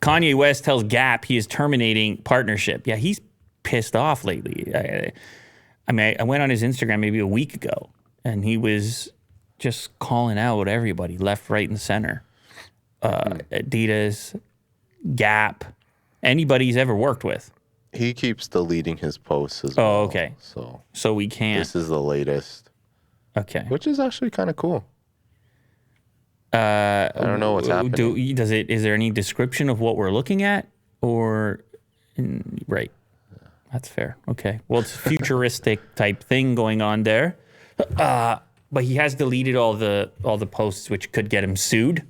Kanye West tells Gap he is terminating partnership. Yeah, he's pissed off lately. I went on his Instagram maybe a week ago, and he was just calling out everybody, left, right, and center. Adidas, Gap, anybody he's ever worked with. He keeps deleting his posts as well. Oh, okay. So we can't. This is the latest. Okay. Which is actually kind of cool. I don't know what's happening. Is there any description of what we're looking at? Right. That's fair. Okay. Well, it's a futuristic type thing going on there. But he has deleted all the posts, which could get him sued.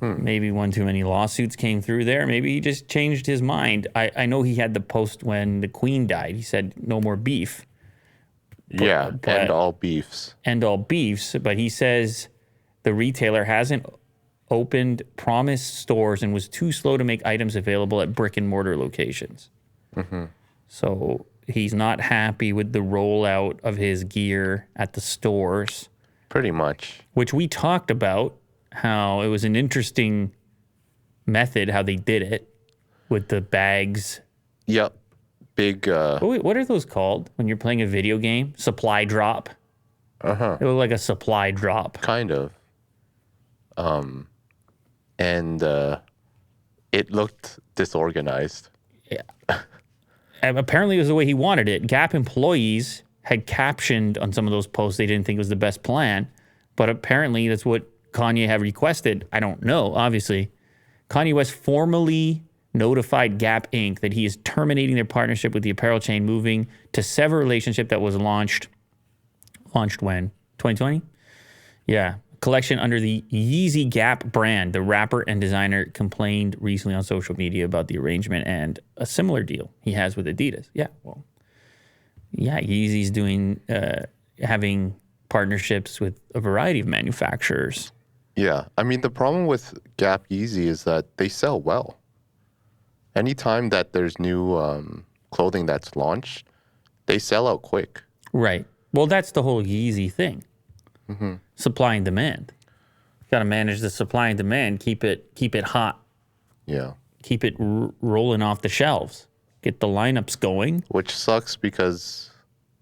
Maybe one too many lawsuits came through there. Maybe he just changed his mind. I know he had the post when the Queen died. He said no more beef. End all beefs. End all beefs. But he says the retailer hasn't opened promised stores and was too slow to make items available at brick and mortar locations. Mm-hmm. So he's not happy with the rollout of his gear at the stores. Pretty much. Which we talked about, how it was an interesting method, how they did it with the bags. Yep. Big. Wait, what are those called when you're playing a video game? Supply drop? Uh-huh. It looked like a supply drop. Kind of. And it looked disorganized. Yeah. And apparently it was the way he wanted it. Gap employees had captioned on some of those posts they didn't think it was the best plan, but apparently that's what Kanye had requested. I don't know, obviously. Kanye West formally notified Gap Inc. that he is terminating their partnership with the apparel chain, moving to sever a relationship that was launched when? 2020? Yeah. Collection under the Yeezy Gap brand. The rapper and designer complained recently on social media about the arrangement and a similar deal he has with Adidas. Yeah, well, yeah, Yeezy's having partnerships with a variety of manufacturers. Yeah, I mean, the problem with Gap Yeezy is that they sell well. Anytime that there's new clothing that's launched, they sell out quick. Right. Well, that's the whole Yeezy thing. Mm-hmm. Supply and demand. Got to manage the supply and demand. Keep it hot. Yeah. Keep it rolling off the shelves. Get the lineups going. Which sucks because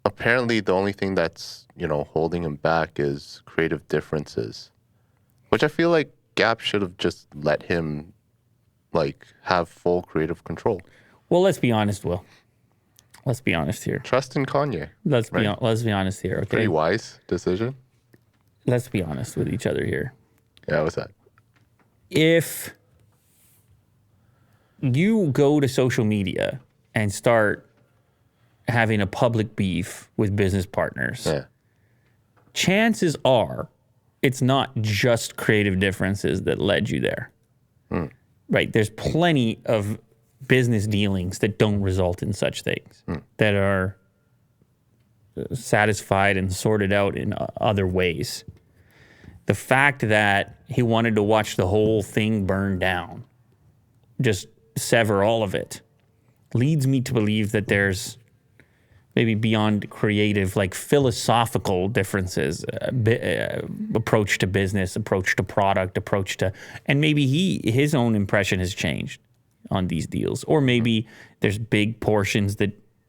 apparently the only thing that's holding him back is creative differences, which I feel like Gap should have just let him have full creative control. Well, let's be honest, Will. Let's be honest here. Trust in Kanye. Let's be honest here. Okay. Pretty wise decision. Let's be honest with each other here. Yeah, what's that? If you go to social media and start having a public beef with business partners, chances are it's not just creative differences that led you there. Right? There's plenty of business dealings that don't result in such things, that are satisfied and sorted out in other ways. The fact that he wanted to watch the whole thing burn down, just sever all of it, leads me to believe that there's maybe beyond creative, philosophical differences, approach to business, approach to product, and maybe his own impression has changed on these deals. Or maybe there's big portions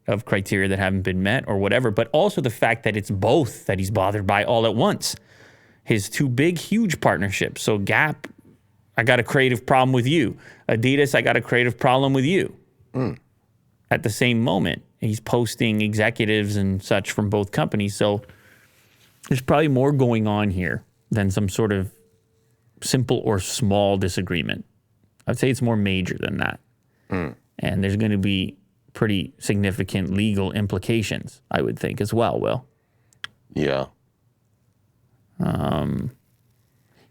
of criteria that haven't been met or whatever, but also the fact that it's both that he's bothered by all at once. His two big, huge partnerships. So Gap, I got a creative problem with you. Adidas, I got a creative problem with you. At the same moment, he's posting executives and such from both companies. So there's probably more going on here than some sort of simple or small disagreement. I'd say it's more major than that. And there's going to be pretty significant legal implications, I would think, as well, Will. Yeah.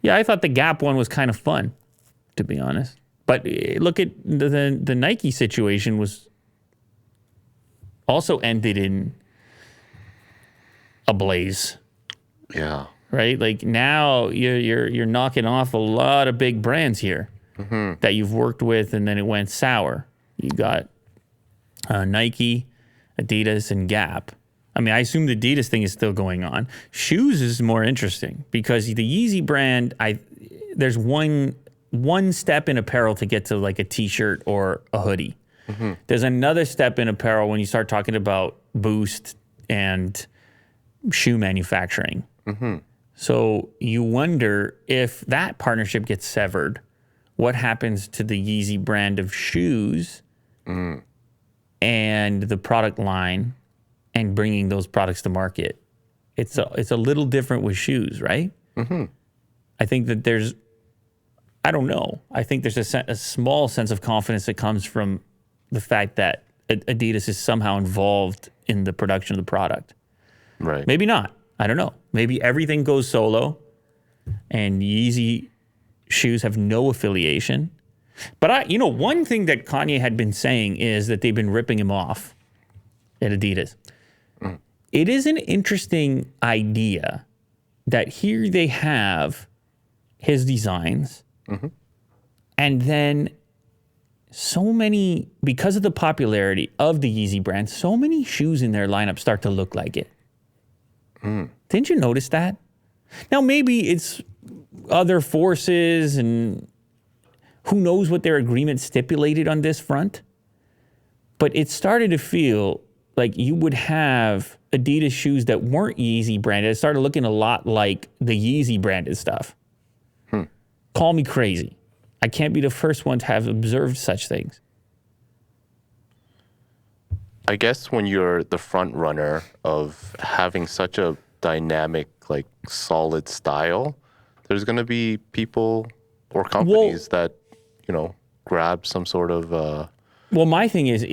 Yeah, I thought the Gap one was kind of fun, to be honest. But look at the Nike situation was also ended in a blaze. Yeah. Right? Now you're knocking off a lot of big brands here that you've worked with, and then it went sour. You got Nike, Adidas, and Gap. I mean, I assume the Adidas thing is still going on. Shoes is more interesting because the Yeezy brand, there's one one step in apparel to get to like a t-shirt or a hoodie. There's another step in apparel when you start talking about Boost and shoe manufacturing. So you wonder if that partnership gets severed, what happens to the Yeezy brand of shoes and the product line and bringing those products to market. It's a little different with shoes, right? I think that I don't know. I think there's a small sense of confidence that comes from the fact that Adidas is somehow involved in the production of the product. Right. Maybe not. I don't know. Maybe everything goes solo and Yeezy shoes have no affiliation. But one thing that Kanye had been saying is that they've been ripping him off at Adidas. It is an interesting idea that here they have his designs and then so many, because of the popularity of the Yeezy brand, so many shoes in their lineup start to look like it. Didn't you notice that? Now, maybe it's other forces and who knows what their agreement stipulated on this front. But it started to feel like you would have Adidas shoes that weren't Yeezy branded. It started looking a lot like the Yeezy branded stuff. Call me crazy. I can't be the first one to have observed such things. I guess when you're the front runner of having such a dynamic, like solid style, there's going to be people or companies that, grab some sort of well, my thing is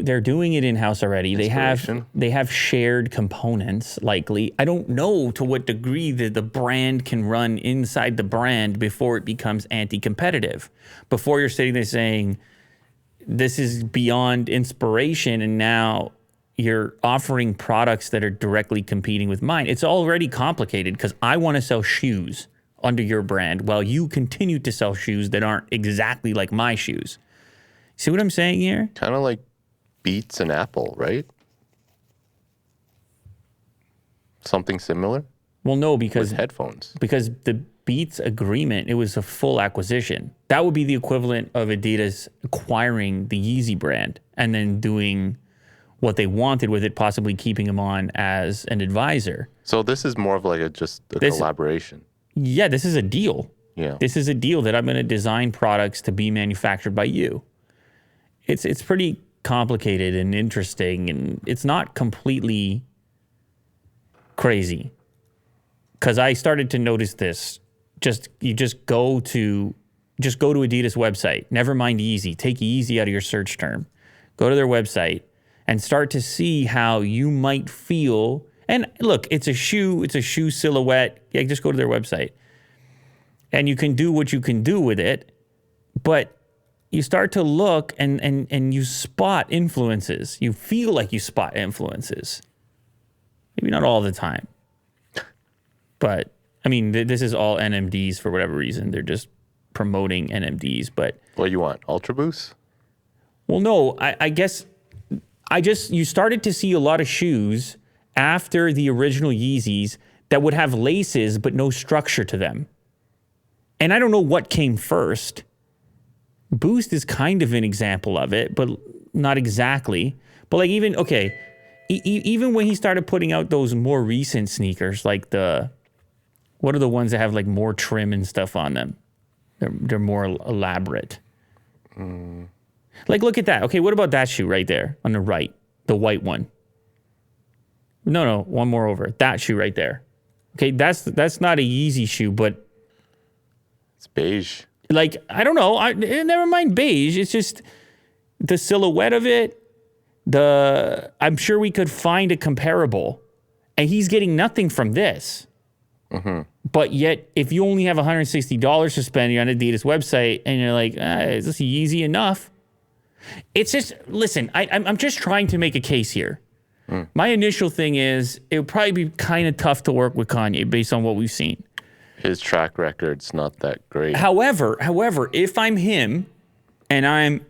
they're doing it in-house already. They have shared components, likely. I don't know to what degree the brand can run inside the brand before it becomes anti-competitive. Before you're sitting there saying, this is beyond inspiration, and now you're offering products that are directly competing with mine. It's already complicated because I want to sell shoes under your brand while you continue to sell shoes that aren't exactly like my shoes. See what I'm saying here? kind of like Beats and Apple, right? Something similar Well, no, because with headphones. because the Beats agreement, it was a full acquisition. That would be the equivalent of Adidas acquiring the Yeezy brand and then doing what they wanted with it, possibly keeping him on as an advisor. So this is more of like a collaboration. Yeah, this is a deal. Yeah. This is a deal that I'm going to design products to be manufactured by you. It's pretty complicated and interesting, and it's not completely crazy. Because I started to notice this. You just go to Adidas website. Never mind Yeezy. Take Yeezy out of your search term. Go to their website and start to see how you might feel. And look, it's a shoe silhouette. Yeah, just go to their website. And you can do what you can do with it, but you start to look and you spot influences. You feel like you spot influences. Maybe not all the time. But, I mean, this is all NMDs for whatever reason. They're just promoting NMDs, but... What do you want, Ultra Boost? Well, no, I guess you started to see a lot of shoes after the original Yeezys that would have laces but no structure to them. And I don't know what came first. Boost is kind of an example of it, but not exactly. But like even when he started putting out those more recent sneakers, like what are the ones that have like more trim and stuff on them? They're more elaborate. Like look at that. Okay, what about that shoe right there on the right, the white one? No, one more over. That shoe right there. Okay, that's not a Yeezy shoe, but it's beige. Like, I don't know. Never mind beige. It's just the silhouette of it. I'm sure we could find a comparable. And he's getting nothing from this. But yet, if you only have $160 to spend, you're on Adidas website, and you're like, is this Yeezy enough? It's just, listen, I'm just trying to make a case here. My initial thing is, it would probably be kind of tough to work with Kanye based on what we've seen. His track record's not that great. However, if I'm him and I'm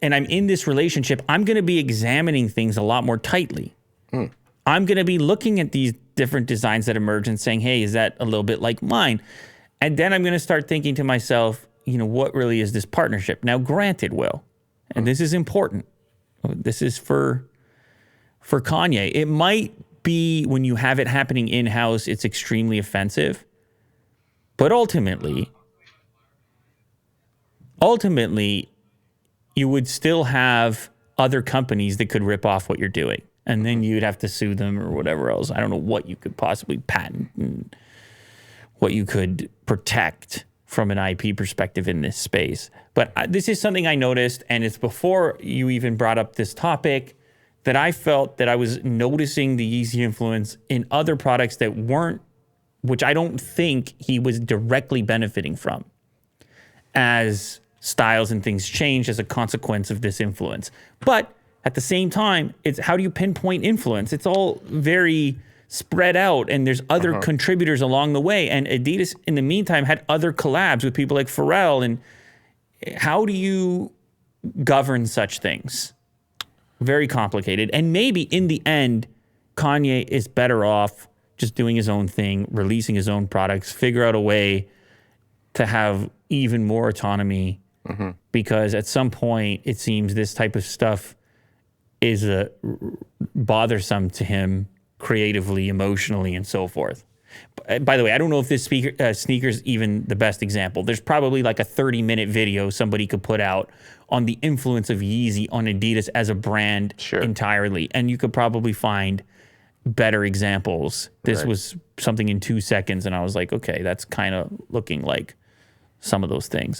in this relationship, I'm going to be examining things a lot more tightly. I'm going to be looking at these different designs that emerge and saying, hey, is that a little bit like mine? And then I'm going to start thinking to myself, what really is this partnership? Now, granted, Will, and this is important. This is for Kanye. It might be when you have it happening in-house, it's extremely offensive. But ultimately, you would still have other companies that could rip off what you're doing. And then you'd have to sue them or whatever else. I don't know what you could possibly patent and what you could protect from an IP perspective in this space. But this is something I noticed, and it's before you even brought up this topic, that I felt that I was noticing the Yeezy influence in other products that weren't, which I don't think he was directly benefiting from, as styles and things changed as a consequence of this influence. But at the same time, it's how do you pinpoint influence? It's all very spread out, and there's other contributors along the way. And Adidas, in the meantime, had other collabs with people like Pharrell. And how do you govern such things? Very complicated. And maybe in the end, Kanye is better off just doing his own thing, releasing his own products, figure out a way to have even more autonomy. Because at some point, it seems this type of stuff is bothersome to him creatively, emotionally, and so forth. By the way, I don't know if this sneaker is even the best example. There's probably like a 30-minute video somebody could put out on the influence of Yeezy on Adidas as a brand entirely. And you could probably find better examples. This was something in 2 seconds, and I was like, okay, that's kind of looking like some of those things.